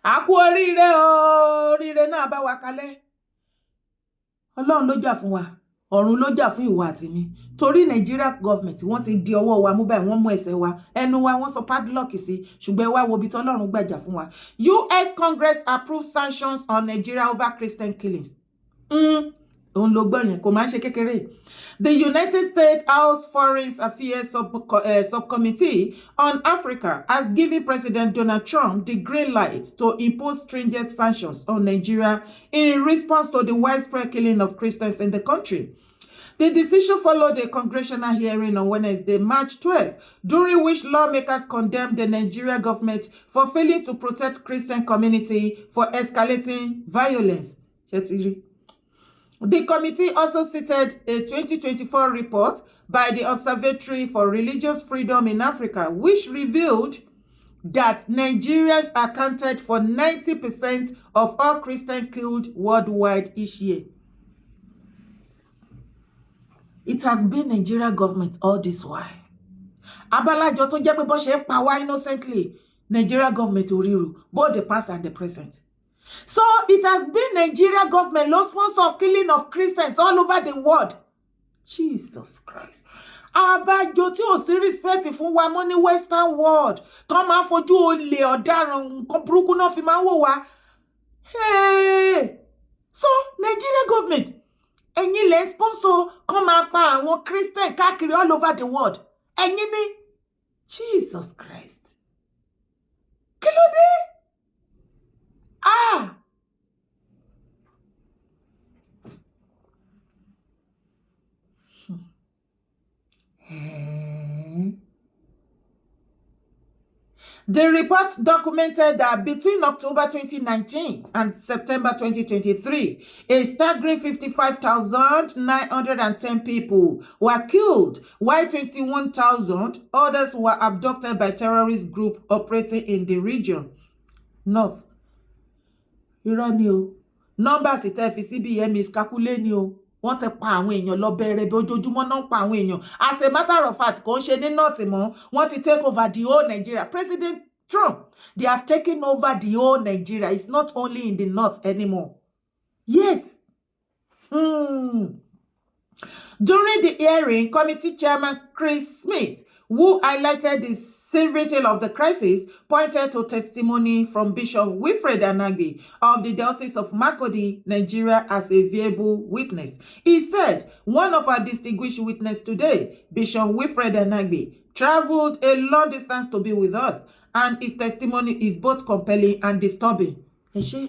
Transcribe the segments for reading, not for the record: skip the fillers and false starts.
A kú oríire o, oríire náà bá wa kalẹ̀. Ọlọ́run ló jà fún wa, ọ̀run ló jà fún ìwà àti mi. Torí Nigeria government wọ́n ti di ọwọ́ wa mú báyìí, wọ́n mú ẹsẹ̀ wa, ẹnu wa wọ́n sọ padlock sí, ṣùgbọ́n ẹ wá wo bí tọ́lọ́run gbàjà fún wa. US Congress approved sanctions on Nigeria over Christian killings. Òun ló gbọ́ yẹn, kò máa ń ṣe kékeré. The United States House Foreign Affairs Subcommittee on Africa has given President Donald Trump the green light to impose stringent sanctions on Nigeria in response to the widespread killing of Christians in the country. The decision followed a congressional hearing on Wednesday, March 12, during which lawmakers condemned the Nigeria government for failing to protect Christian community for escalating violence. The committee also cited a 2024 report by the Observatory for Religious Freedom in Africa, which revealed that Nigerians accounted for 90% of all Christians killed worldwide each year. It has been Nigeria government all this while. Abalajo tó jẹ́ pé bó ṣe pa wá innocently, Nigeria government oriru, both the past and the present. So it has been Nigeria government ló sponsor killing of Christians all over the world. Jesus Christ. Abájọ tí ò sí respect fún wa mọ́ ní Western world. Tó máa fojú olè ọ̀daràn nǹkan burúkú náà fi máa wò wá. Hey! So Nigeria government, ẹ̀yin lẹ sponsor kó máa pa àwọn Christian káàkiri all over the world. Ẹ̀yin ni. Jesus Christ. Kí ló dé? The report documented that between October 2019 and September 2023, a staggering 55,910 people were killed, while 21,000 others were abducted by terrorist groups operating in the region. North. Irọ́ ni o. Numbers tẹ́ fi CBN miscalculate ni o. Wọ́n ti pa àwọn èèyàn lọ bẹ̀rẹ̀ bí ojoojúmọ́ náà pa àwọn èèyàn. As a matter of fact, kò ń ṣe ní north mọ́. Wọ́n ti take over the whole Nigeria. President Trump, they have taken over the whole Nigeria. It's not only in the north anymore. Yes. During the hearing, committee chairman Chris Smith, who highlighted the severity of the crisis, pointed to testimony from Bishop Wilfred Anagbe of the Diocese of Makurdi, Nigeria, as a viable witness. He said, one of our distinguished witnesses today, Bishop Wilfred Anagbe, traveled a long distance to be with us, and his testimony is both compelling and disturbing. Ṣé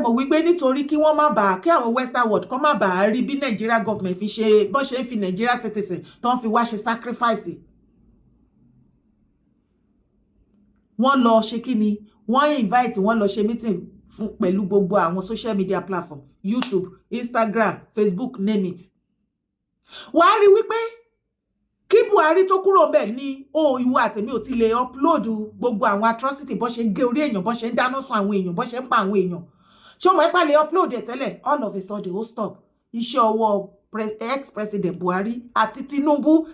mọ̀ wípé nítorí kí wọ́n má bàa kí àwọn Western world kọ́ má bàa rí bí Nigeria government fi ṣe bọ́n ṣe ń fi Nigeria citizen tó ń fi wá ṣe sacrifice. Wọ́n lọ ṣe kí ni? Wọ́n invite wọ́n lọ ṣe meeting pẹ̀lú gbogbo àwọn social media platform, YouTube, Instagram, Facebook, name it. Wàá rí wípé kí Buhari tó kúrò bẹ́ẹ̀ ni ìwọ àtẹ̀mí ò ti lè upload gbogbo àwọn atrocity bó ṣe ń gé orí èèyàn, bó ṣe ń dáná sun àwọn èèyàn, bó ṣe ń pa àwọn èèyàn. Ṣé ọmọ ẹ̀pà lè upload ẹ̀ tẹ́lẹ̀? All of a sudden ó stop. Iṣẹ́ ọwọ́ ex-president Buhari àti Tinubu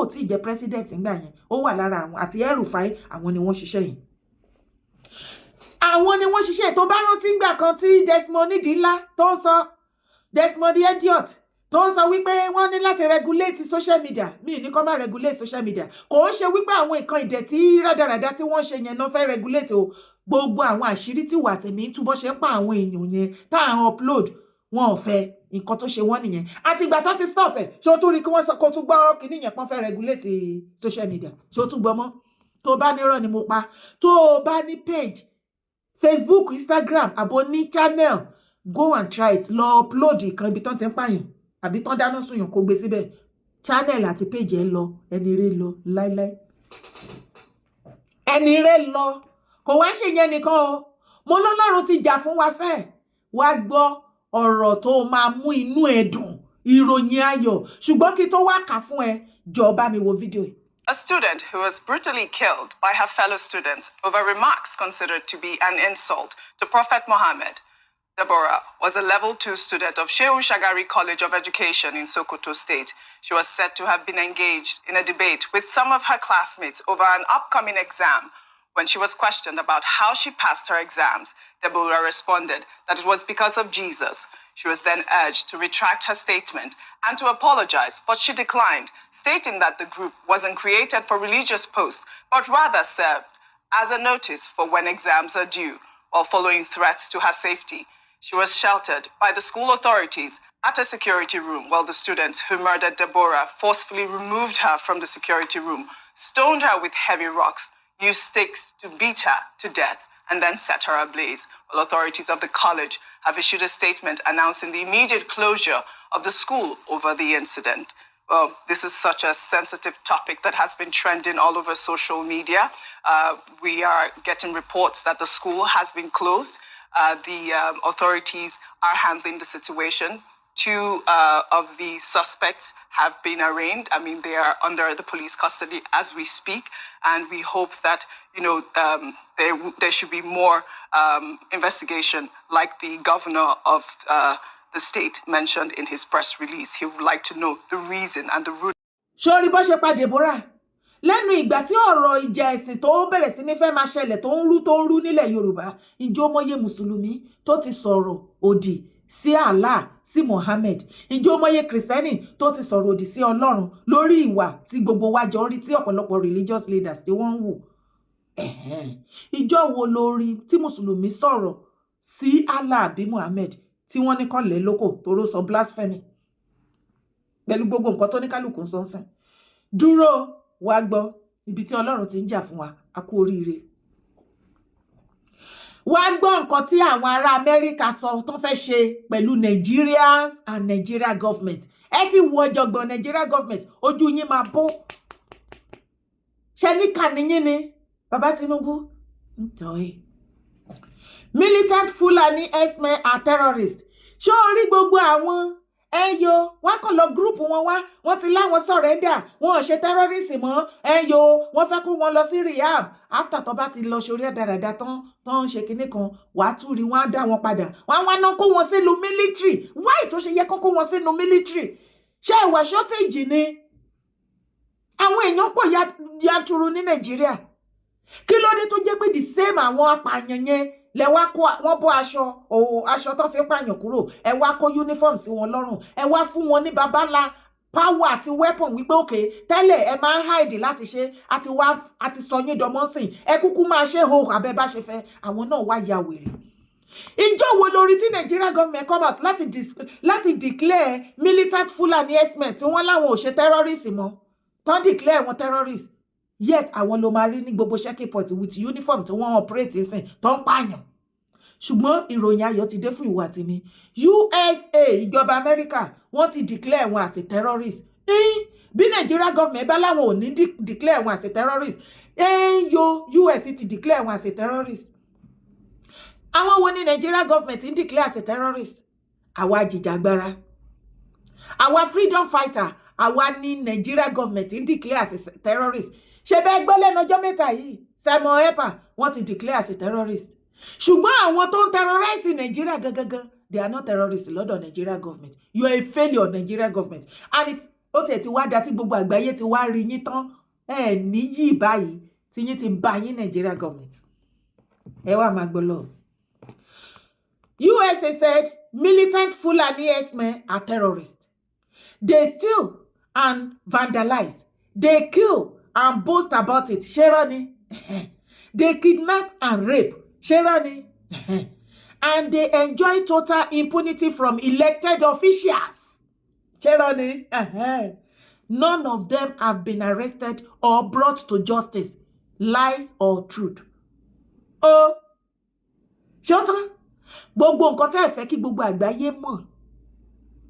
ò tí ì jẹ́ president ńgbà yẹn. Ó wà lára àwọn àti El-Rufai, àwọn ni wọ́n ṣiṣẹ́ yìí. Àwọn ni wọ́n ṣiṣẹ́ tó bá rántí ńgbà kan tí Desmond Nídìílá tó ń sọ, Desmond the idiot tó ń sọ wípé wọ́n ní láti regulate social media. Mi ní kó má regulate social media. Kò ń ṣe wípé àwọn nǹkan ìdẹ̀tí rádaràda tí wọ́n ṣe yẹn náà fẹ́ regulate o. Gbogbo àwọn àṣírí tí wà tẹ̀mí túbọ̀ ṣe ń pa àwọn èèyàn yẹn tá à ń upload wọn ò fẹ́ nǹkan tó ṣe wọ́n nìyẹn. Àti ìgbà tó ti stop ẹ̀ ṣé o tún rí kí wọ́n sọ kó tún gbọ́ kíní yẹn pọ́n fẹ́ regulate social media. Ṣé o tún gbọ́ mọ́? Tó bá ní irọ́ ni mo pa. Tó bá ní page Facebook, Instagram, àbò ní channel, go and try it. Lọ upload ìkan ibi tán ti ń pààyàn àbí tán dáná sùn yàn kó gbé síbẹ̀. Channel àti page ẹ̀ lọ, ẹni rẹ̀ lọ láíláí. Ẹni rẹ̀ lọ. Kò wá ṣe yẹn nìkan o. Mo lọ́lọ́run ti jà fún wa sẹ́ẹ̀. Wá gbọ́ ọ̀rọ̀ tó máa mú inú ẹ dùn, ìròyìn ayọ̀. Ṣùgbọ́n kí tó wá kà fún ẹ, jọ̀ọ́ bá mi wo fídíò yìí. A student who was brutally killed by her fellow students over remarks considered to be an insult to Prophet Muhammad. Deborah was a level 2 student of Shehu Shagari College of Education in Sokoto State. She was said to have been engaged in a debate with some of her classmates over an upcoming exam When she was questioned about how she passed her exams, Deborah responded that it was because of Jesus. She was then urged to retract her statement and to apologize, but she declined, stating that the group wasn't created for religious posts, but rather served as a notice for when exams are due, while following threats to her safety. She was sheltered by the school authorities at a security room while the students who murdered Deborah forcefully removed her from the security room, stoned her with heavy rocks, used sticks to beat her to death, and then set her ablaze. Well, authorities of the college have issued a statement announcing the immediate closure of the school over the incident. Well, this is such a sensitive topic that has been trending all over social media. We are getting reports that the school has been closed. The authorities are handling the situation. Two of the suspects have been arraigned. I mean, they are under the police custody as we speak, and we hope that there should be more investigation, like the governor of the state mentioned in his press release. He would like to know the reason and the root. Sori bó ṣe pa Deborah lẹ́nu ìgbà tí ọ̀rọ̀ ìjà ẹ̀sìn tó bẹ̀rẹ̀ sí ní fẹ́ máa ṣẹlẹ̀ tó ń rú nílẹ̀ Yorùbá, ìjọ mọ́yé mùsùlùmí tó ti sọ̀rọ̀ òdì sí Allah, sí Mohammed, ìjọ mọ́yé kìrìsìtẹ́nì tó ti sọ̀rọ̀ òdì sí Ọlọ́run lórí ìwà tí gbogbo wa jọ ń rí tí ọ̀pọ̀lọpọ̀ religious leaders tí wọ́n ń wù. Ìjọ wo lórí tí mùsùlùmí sọ̀rọ̀ sí Allah àbí Mohammed tí wọ́n ní kọ́lẹ̀ lóko tó ró sọ blasphemy pẹ̀lú gbogbo nǹkan tó ní kálukú ń sọ sìn? Dúró wá gbọ́ ibi tí Ọlọ́run ti ń jà fún wa, a kú oríire. Wá gbọ́ nǹkan tí àwọn ará Amẹ́ríkà sọ tó fẹ́ ṣe pẹ̀lú Nigerians and Nigeria government. Ẹ ti wo ọ̀jọ̀gbọ́n Nigeria government, ojú yín máa bó. Ṣé ní kàníyín ni Bàbá Tinubu? Militant Fulani herdsmen are terrorists. Ṣé o rí gbogbo àwọn ẹyọ wọn kàn lọ gúrùpù wọn wá, wọn ti láwọn sọrẹ́ndà, wọn ò ṣe terrorism mọ́, ẹyọ wọn fẹ́ kó wọn lọ sí rehab after tó bá ti lọ sórí ẹ̀dàràdà tán ń ṣe kinní kan, wàá tún rí wọn á dá wọn padà, wọn wá náà kó wọn sínú military. Why tó ṣe yẹ kó wọn sínú military? Ṣé ìwà shortage ni? Àwọn èèyàn pọ̀ yanturu ní Nàìjíríà. Kí ló dé tó jẹ́ pé the same àwọn apààyàn yẹn lẹ wá kó wọn bọ́ aṣọ tó fi pààyàn kúrò, ẹ wá kó uniform sí wọn lọ́rùn, ẹ wá fún wọn ní babalá power àti weapon wípé òkè tẹ́lẹ̀ ẹ máa ń hide láti ṣe àti sọ yín dọmọ́sìn, ẹ kúkú máa ṣe abẹ́ bá ṣe fẹ́. Àwọn náà wá ya wèrè. Ìjọ wo lórí tí Nigeria government come out láti declare militant Fulani herdsmen tí wọ́n láwọn ò ṣe terrorism mọ́, tó declare wọn terrorist, yet àwọn ló máa rí ní gbogbo checking point with uniform tí wọ́n operate sìn tó ń pààyàn. Ṣùgbọ́n ìròyìn ayọ̀ ti dé fún ìwà tèmi. USA, ìjọba Amẹ́ríkà, wọ́n ti declare wọn as a terrorist. Bí Nigeria government bá láwọn ò ní declare wọn as a terrorist, US ti declare wọn as a terrorist. Àwọn wo ni Nigeria government ń declare as a terrorist? Àwa ajìjàgbara, àwa freedom fighter, àwa ni Nigeria government ń declare as a terrorist. Ṣé bẹ́ẹ̀ gbọ́ lẹ́nu ọjọ́ mẹ́ta yìí Simon Ekpa wọ́n ti declare as a terrorist. Ṣùgbọ́n àwọn tó ń terrorize Nigeria gangan, they are not terrorists lọ́dọ̀ Nigeria government. You are a failure of Nigeria government, and ó tiẹ̀ ti wá dá tí gbogbo àgbáyé ti wá rí yín tán níyì báyìí tí yín ti bá yín Nigeria government. Ẹ wá máa gbọ́ lọ. USA said militant Fulani herdsmen are terrorists. They steal and vandalize. They kill and boast about it. Sherani. They kidnap and rape. Sherani. And they enjoy total impunity from elected officials. Sherani. None of them have been arrested or brought to justice. Lies or truth? Oh. Ṣé gbogbo nǹkan tẹ́ ẹ fẹ́ kí gbogbo àgbáyé mọ̀,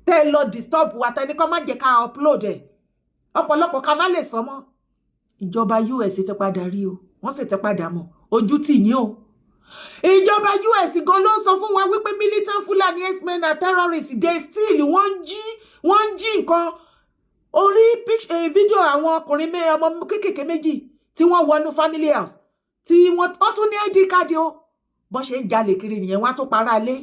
tẹ́ ẹ lọ disturb wa, tẹ́ ní kó má jẹ́ ká upload ẹ̀, ọ̀pọ̀lọpọ̀ ká má lè sọ mọ́. Ìjọba US ti padà rí o, wọ́n sì ti padà mọ̀, ojú tì yín o. Ìjọba US gan ló sọ fún wa wípé militant Fulani herdsmen are terrorists. They steal, wọ́n jí nǹkan. Orí fídíò àwọn ọkùnrin ọmọ kékèké méjì tí wọ́n wọnú family house tí wọ́n tún ní ID card o. Bọ́n ṣe ń jalè kiri nìyẹn, wọ́n á tún para lé.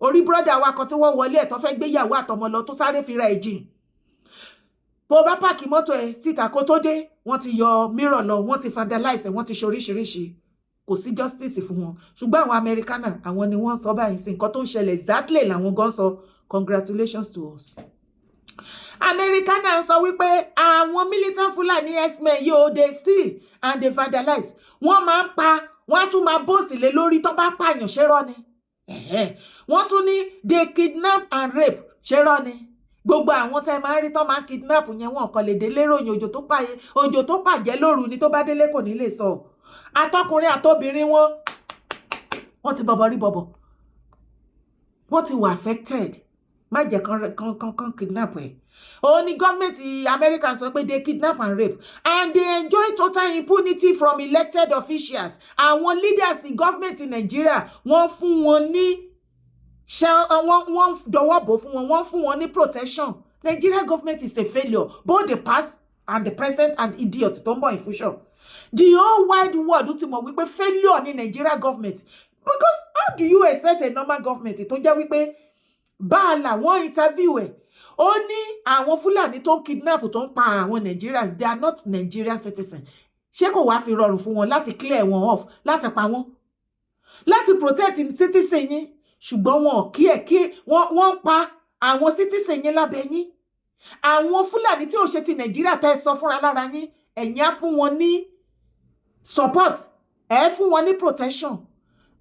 Orí brọ́dà wa kan tí wọ́n wọlé ẹ̀ tó fẹ́ gbéyàwó àtọmọ lọ tó sáré fi ra ẹ̀jìn. Bó bá páàkì mọ́tò ẹ̀ síta kó tó dé, wọ́n ti yọ mirror lọ, wọ́n ti vandalize, wọ́n ti ṣe oríṣiríṣi. kò sí justice fún wọn ṣùgbọ́n àwọn Americana àwọn ni wọ́n sọ báyìí sí nǹkan tó ń ṣẹlẹ̀ exactly làwọn gan sọ congratulations to us. Americana sọ wípé àwọn militant Fulani herdsmen yóò dey steal and dey vandalize wọ́n máa ń pa wọ́n á tún máa bóòsì lé lórí tó bá pààyàn ṣérọ́ ni wọ́n tún ní they kidnap and rape ṣérọ́ ni gbogbo àwọn tẹ́ máa ń rí tó máa ń kidnap yẹn wọn kò lè délé ròyìn òjò tó pàjẹ́ lóru ni tó bá délé kò ní lè sọ àtọkùnrin àtobìnrin wọ́n ti bọ̀bọ̀ rí bọ̀bọ̀ wọ́n ti wà affected má jẹ́ kan kidnap ẹ̀ òun ni gọ́ọ̀mẹ̀ntì America sọ pé they kidnap and rape and they enjoy total impunity from elected officials àwọn leaders gọ́ọ̀mẹ̀ntì Nigeria wọ́n fún wọn ní wọ́n dọwọ́ bò fún wọn wọ́n fún wọn ní protection. Nigeria government is a failure both the past and the present and idiot tó ń bọ̀ in future. The whole wide world ti mọ̀ wípé failure ní Nigeria government because how do you expect a normal government tó jẹ́ wípé báàlà wọ́n interview ẹ̀ ó ní àwọn Fúlàní tó ń kidnap tó ń pa àwọn Nigerians they are not Nigerian citizens ṣé kò wá fi rọrùn fún wọn láti clear wọn off láti pa wọn láti protect citizen yín ṣùgbọ́n wọn wọ́n pa àwọn citizen yín lábẹ́ yín àwọn Fúlàní tí ò ṣe ti Nàìjíríà tẹ́ sọ fúnra lára yín ẹ̀yin á fún wọn ní support ẹ̀ fún wọn ní protection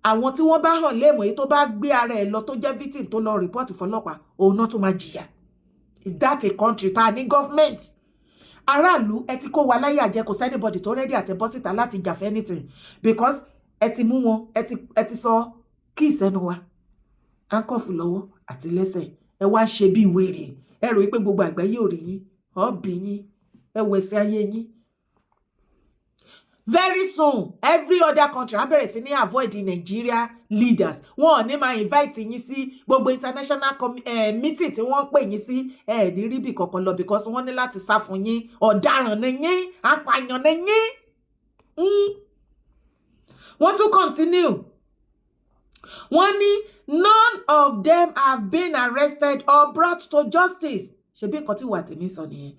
àwọn tí wọ́n bá hàn léèmọ̀ èyí tó bá gbé ara ẹ̀ lọ tó jẹ́ victim tó lọ report fọlọ́pàá òun náà tó máa jìyà. Is that a country tá a ní government aráàlú ẹ ti kó wa láyé àjẹ kò sẹ́nibọ̀dì tó rẹ́dí àti bọ́ síta láti jà fẹ́ anything because ẹ ti mú wọn ẹ ti sọ kí ìsẹ́nu wa áńkọ̀fù lọ́wọ́ àti lẹ́sẹ̀ ẹ wá ṣe bí wèrè ẹ rò wípé gbogbo àgbáyé ò rí yín ọ̀bì yín ẹ wọ ẹsẹ̀ ayé yín. Very soon every other country á bẹ̀rẹ̀ sí ní avoid the Nigeria leaders wọn ò ní máa invite yín sí gbogbo international meeting tí wọ́n pè yín sí ẹ ní ríbi kankan lọ because wọ́n ní láti sá fún yín ọ̀daràn ni yín apààyàn ni yín. Wọ́n tún continue wọ́n ní none of them have been arrested or brought to justice ṣebí nǹkan tí wà tèmi sọ nìyẹn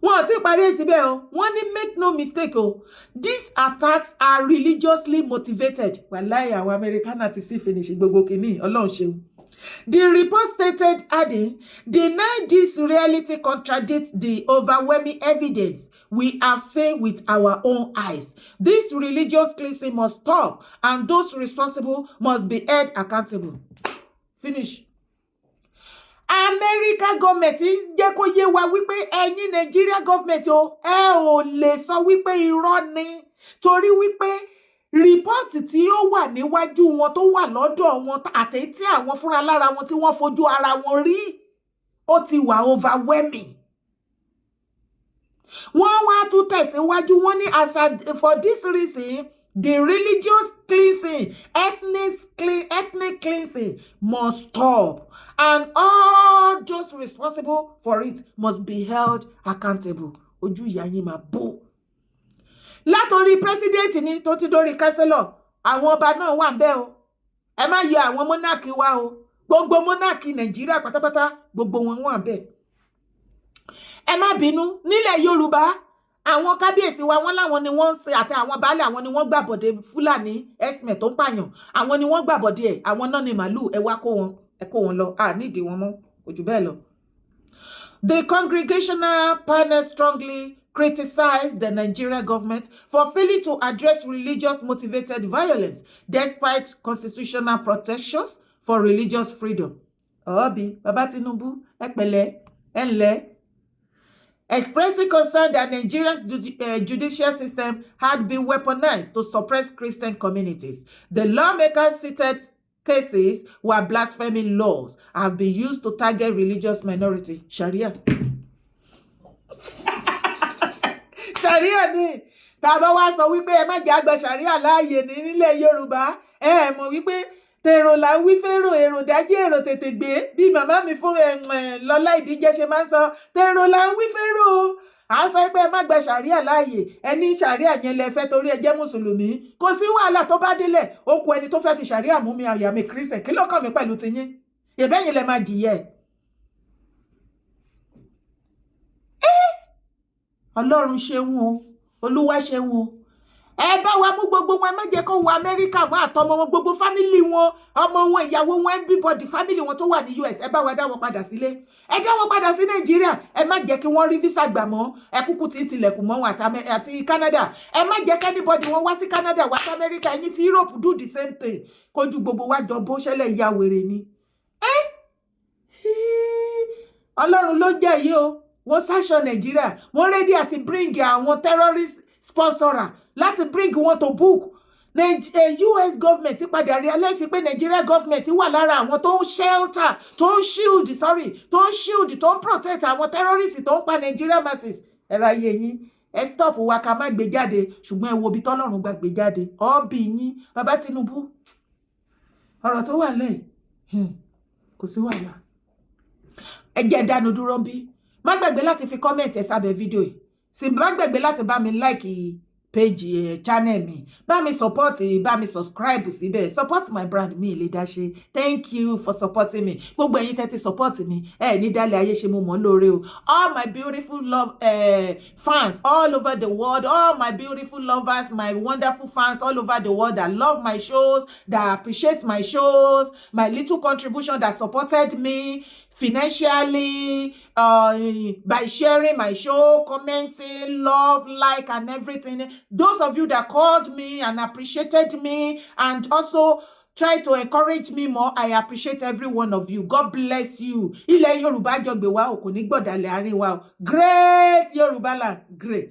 wọ́n ti parí síbẹ̀ o wọ́n ní make no mistake o these attacks are religiously motivated wàláhì àwọn Americana ti sí finish gbogbo kìíní ọlọ́run ṣeun. The report stated adding deny this reality contradicts the overwhelming evidence we have seen with our own eyes. This religious cleansing must stop and those responsible must be held accountable. Finish. America government ń jẹ́ kó yé wa wípé ẹ̀yin Nigeria government o ẹ ò lè sọ wípé irọ́ ni torí wípé rìpọ́ọ̀tì tí ó wà níwájú wọn tó wà lọ́dọ̀ wọn àti tí àwọn fúnra lára wọn tí wọ́n fojú ara wọn rí ó ti wà overwhelming. Wọ́n wá tún tẹ̀síwájú wọ́n ní for this reason the religious cleansing ethnic cleansing must stop and all those responsible for it must be held accountable. Ojú ìyá yín máa bò. Látòrí president ni tó ti dórí councillor àwọn ọba náà wà ńbẹ̀ o ẹ má yọ àwọn monarch wa o gbogbo monarch Nàìjíríà pátápátá gbogbo wọn wà ńbẹ̀. Ẹ má bínú nílẹ̀ Yorùbá àwọn kábíyèsí wa wọ́n láwọn ni wọ́n ń ṣe àti àwọn baálé àwọn ni wọ́n gbàbọ̀dé Fúlàní herdsmen tó ń pààyàn àwọn ni wọ́n gbàbọ̀dé ẹ̀ àwọn náà ni màálù ẹ wá kó wọn lọ nídìí wọn mọ́ kò jù bẹ́ẹ̀ lọ. The congregational panel strongly criticized the Nigeria government for failing to address religious motivated violence despite constitutional protections for religious freedom. Ọ̀ọ́bí Bàbá Tinubu ẹ pẹ̀lẹ́ ẹ ǹlẹ́. Expressing concern that Nigeria's judicial system had been weaponized to suppress Christian communities. The lawmakers cited cases where blasphemy laws have been used to target religious minority. Sharia. Sharia ni. Tàbá wá sọ wípé ẹ má jẹ́ àgbà Sharia láàyè nílẹ̀ Yorùbá. Ẹ mọ̀ wípé tèrò là ń wí fẹ́rò èrò dájí èrò tètè gbé bí màmá mi fún Lọ́lá Ìdíjẹ ṣe máa ń sọ tèrò là ń wí fẹ́rò à ń sọ pé ẹ má gba Sharia láàyè ẹni Sharia yẹn lẹ fẹ́ torí ẹ jẹ́ mùsùlùmí kò sí wàhálà tó bá délẹ̀ ó kù ẹni tó fẹ́ fi Sharia mú mi àyà mi Christian kí ló kàn mí pẹ̀lú tiyín ìbẹ́yìn lẹ máa jìyẹ. Ọlọ́run ṣeun o Olúwa ṣeun o ẹ bá wa mú gbogbo wọn, ẹ má jẹ́ kó wọ Amẹ́ríkà mọ́ àtọmọ wọn, gbogbo fámìlì wọn, ọmọ wọn, ìyàwó wọn, everybody fámìlì wọn tó wà ní US, ẹ bá wa dá wọn padà sílé, ẹ dá wọn padà sí Nàìjíríà, ẹ má jẹ́ kí wọ́n rí visa gbà mọ́, ẹ kúkú ti tilẹ̀kùn mọ́ wọn àti Canada, ẹ má jẹ́ kẹ́nìbọ̀dì wọn wá sí Canada wá sí Amẹ́ríkà, ẹ̀yin ti Europe do the same thing, kójú gbogbo wa jọ bó ṣẹlẹ̀ ìyá wèrè ni. Ọlọ́run ló jẹ́ yìí o, wọ́n sanction Nàìjíríà, wọ́n ready àti bring àwọn terrorist sponsorer láti bring wọn to book. US government padà realize pé Nigeria government wà lára àwọn tó ń shelter, tó ń shield, tó ń protect àwọn terrorists tó ń pa Nigeria masses. Ẹ̀rọ ayé yín, ẹ stop wa ká má gbé jáde, ṣùgbọ́n ẹ wo ibi tọ́lọ́run gbà gbé jáde. Ọ́bì yín, bàbá Tinubu, ọ̀rọ̀ tó wà lẹ́yìn, kò sí wàhálà. Ẹ jẹ́ dánu dúró bí. Má gbàgbé láti fi comment ẹ sábẹ́ fídíò yìí. Sì má gbàgbé láti bá mi like page channel mi, bá mi support, bá mi subscribe síbẹ̀, support my brand mi lè dá ṣe. Thank you for supporting me. Gbogbo ẹ̀yin tẹ́ ti support mi, ní dálẹ̀ ayé ṣe mo mọ̀ lóore o. All my beautiful fans all over the world, all my beautiful lovers, my wonderful fans all over the world that love my shows, that appreciate my shows, my little contribution that supported me financially, by sharing my show, commenting, love, like, and everything. Those of you that called me and appreciated me and also try to encourage me more, I appreciate every one of you. God bless you. Ilẹ̀ Yorùbá jọ gbé wa o, kò ní gbọ̀dálẹ̀ àárín wa o. Great Yorùbá land, great.